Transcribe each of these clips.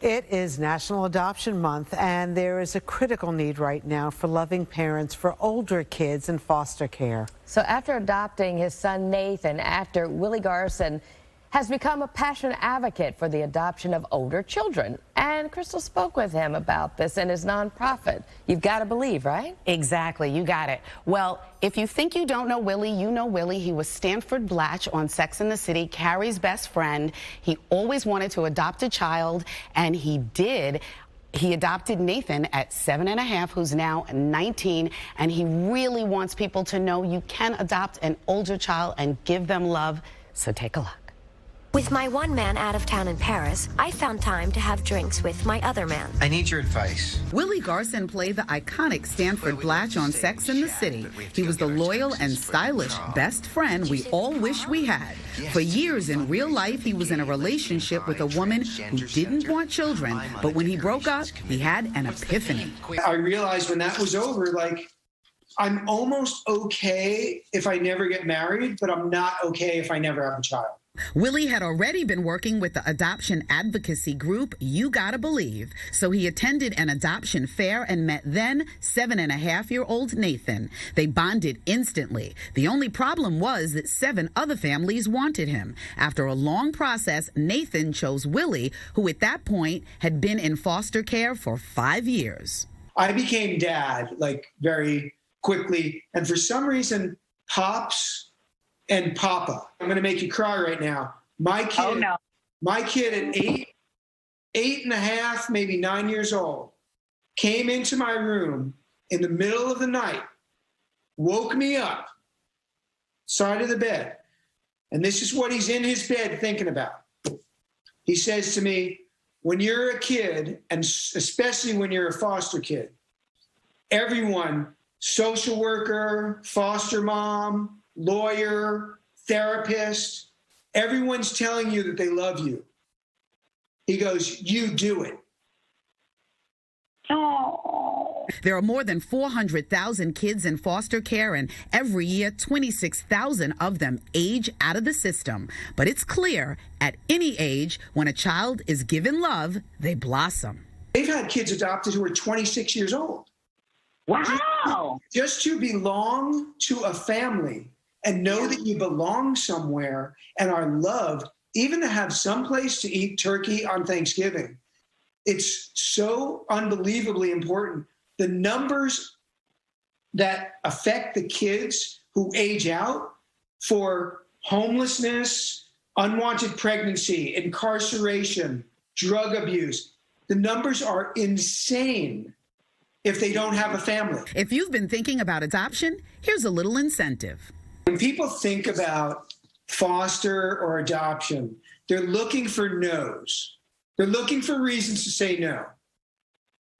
It is National Adoption Month, and there is a critical need right now for loving parents for older kids in foster care. So after adopting his son Nathan, actor Willie Garson has become a passionate advocate for the adoption of older children. And Crystal spoke with him about this and his nonprofit. You've got to believe, right? Exactly. You got it. Well, if you think you don't know Willie, you know Willie. He was Stanford Blatch on Sex and the City, Carrie's best friend. He always wanted to adopt a child, and he did. He adopted Nathan at 7½, who's now 19, and he really wants people to know you can adopt an older child and give them love. So take a look. With my one man out of town in Paris, I found time to have drinks with my other man. I need your advice. Willie Garson played the iconic Stanford Blatch on Sex and the City. He was the loyal and stylish best friend we all wish we had. For years in real life, he was in a relationship with a woman who didn't want children, but when he broke up, he had an epiphany. I realized when that was over, like, I'm almost okay if I never get married, but I'm not okay if I never have a child. Willie had already been working with the adoption advocacy group You Gotta Believe, so he attended an adoption fair and met then 7½-year-old Nathan. They bonded instantly. The only problem was that 7 other families wanted him. After a long process, Nathan chose Willie, who at that point had been in foster care for 5 years. I became dad, like, very quickly, and for some reason, Pops and Papa. I'm going to make you cry right now. My kid at 8½, maybe 9 years old, came into my room in the middle of the night, woke me up, side of the bed, and this is what he's in his bed thinking about. He says to me, when you're a kid, and especially when you're a foster kid, everyone, social worker, foster mom, lawyer, therapist, everyone's telling you that they love you. He goes, you do it. Oh. There are more than 400,000 kids in foster care, and every year 26,000 of them age out of the system. But it's clear at any age, when a child is given love, they blossom. They've had kids adopted who are 26 years old. Wow. Just to belong to a family and know that you belong somewhere and are loved, even to have some place to eat turkey on Thanksgiving. It's so unbelievably important. The numbers that affect the kids who age out for homelessness, unwanted pregnancy, incarceration, drug abuse, the numbers are insane if they don't have a family. If you've been thinking about adoption, here's a little incentive. When people think about foster or adoption, they're looking for no's. They're looking for reasons to say no.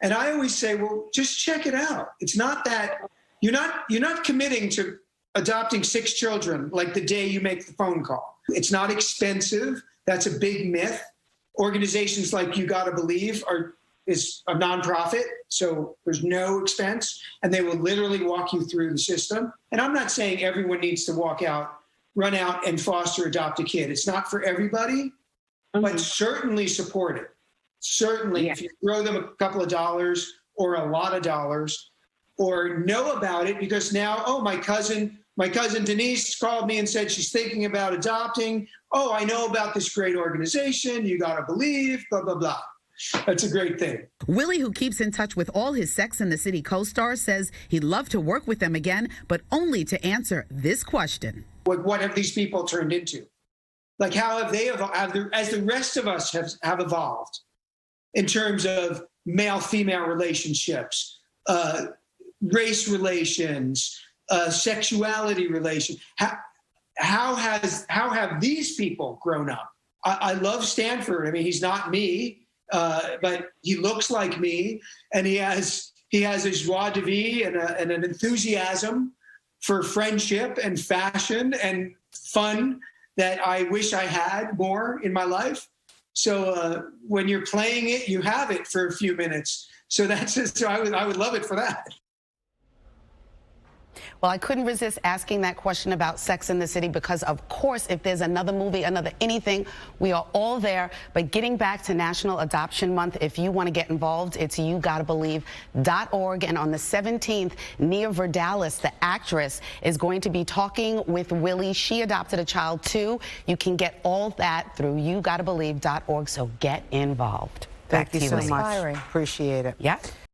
And I always say, well, just check it out. It's not that you're not committing to adopting 6 children like the day you make the phone call. It's not expensive. That's a big myth. Organizations like You Gotta Believe is a nonprofit, so there's no expense, and they will literally walk you through the system. And I'm not saying everyone needs to run out and foster, adopt a kid. It's not for everybody, but certainly support it. Certainly, if you throw them a couple of dollars or a lot of dollars, or know about it, because now, oh, my cousin Denise called me and said she's thinking about adopting. Oh, I know about this great organization, You Gotta Believe, blah, blah, blah. That's a great thing. Willie, who keeps in touch with all his Sex and the City co-stars, says he'd love to work with them again, but only to answer this question. What have these people turned into? Like, how have they evolved, as the rest of us have evolved in terms of male-female relationships, race relations, sexuality relations? How have these people grown up? I love Stanford. I mean, he's not me. But he looks like me, and he has a joie de vivre and an enthusiasm for friendship and fashion and fun that I wish I had more in my life. So when you're playing it, you have it for a few minutes. So I would love it for that. Well, I couldn't resist asking that question about Sex and the City because, of course, if there's another movie, another anything, we are all there. But getting back to National Adoption Month, if you want to get involved, it's YouGottaBelieve.org. And on the 17th, Nia Vardalos, the actress, is going to be talking with Willie. She adopted a child, too. You can get all that through YouGottaBelieve.org, so get involved. Thank you so much. Inspiring. Appreciate it. Yeah.